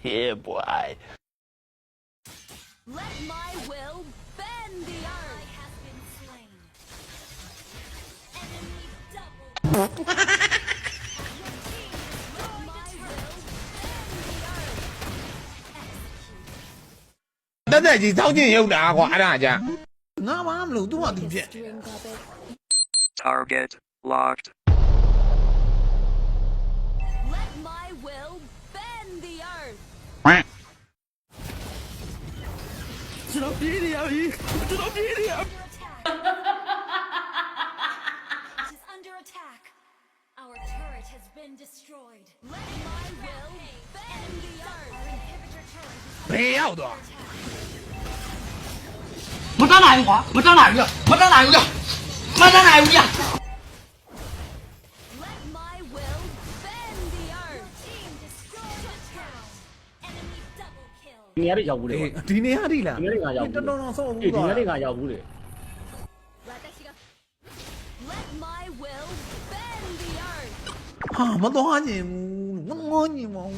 Yeah, boy. Let my will bend the earth. I have been slain. Enemy double. Your team let my will bend the earth. တက်တက်ကြီးစောင်းကျင်ရုပ်တာကွာအဲ့ဒါကြငါမှမလို့သူ့ဟာသူပြက် String puppet. Target locked. Let my will bend the earth. ကျွန်တော်ပြေးနေရပြီကျွန်တော်ပြေးနေရ It is under attack. Our turret has been destroyed. Let my will bend the earth. Our inhibitor turret is ဘယ်ရောက်သွား မတနိုင်ဘူးကွာမတနိုင်ဘူးမတနိုင်ဘူးမတနိုင်ဘူး Let my will bend the earth. Team destroyed a town. Enemy double kill. ဒီနေရာတွေရောက်ဘူးလေ ဒီနေရာထိလား ဒီနေရာတွေရောက်ဘူး တော်တော်ဆော့ ဒီ ဘူး နေ ကွာ ရာတွေကရောက်ဘူးလေ Let my will bend the earth. ဟာမသွားခြင်းဘူးမငေါညင်မအောင်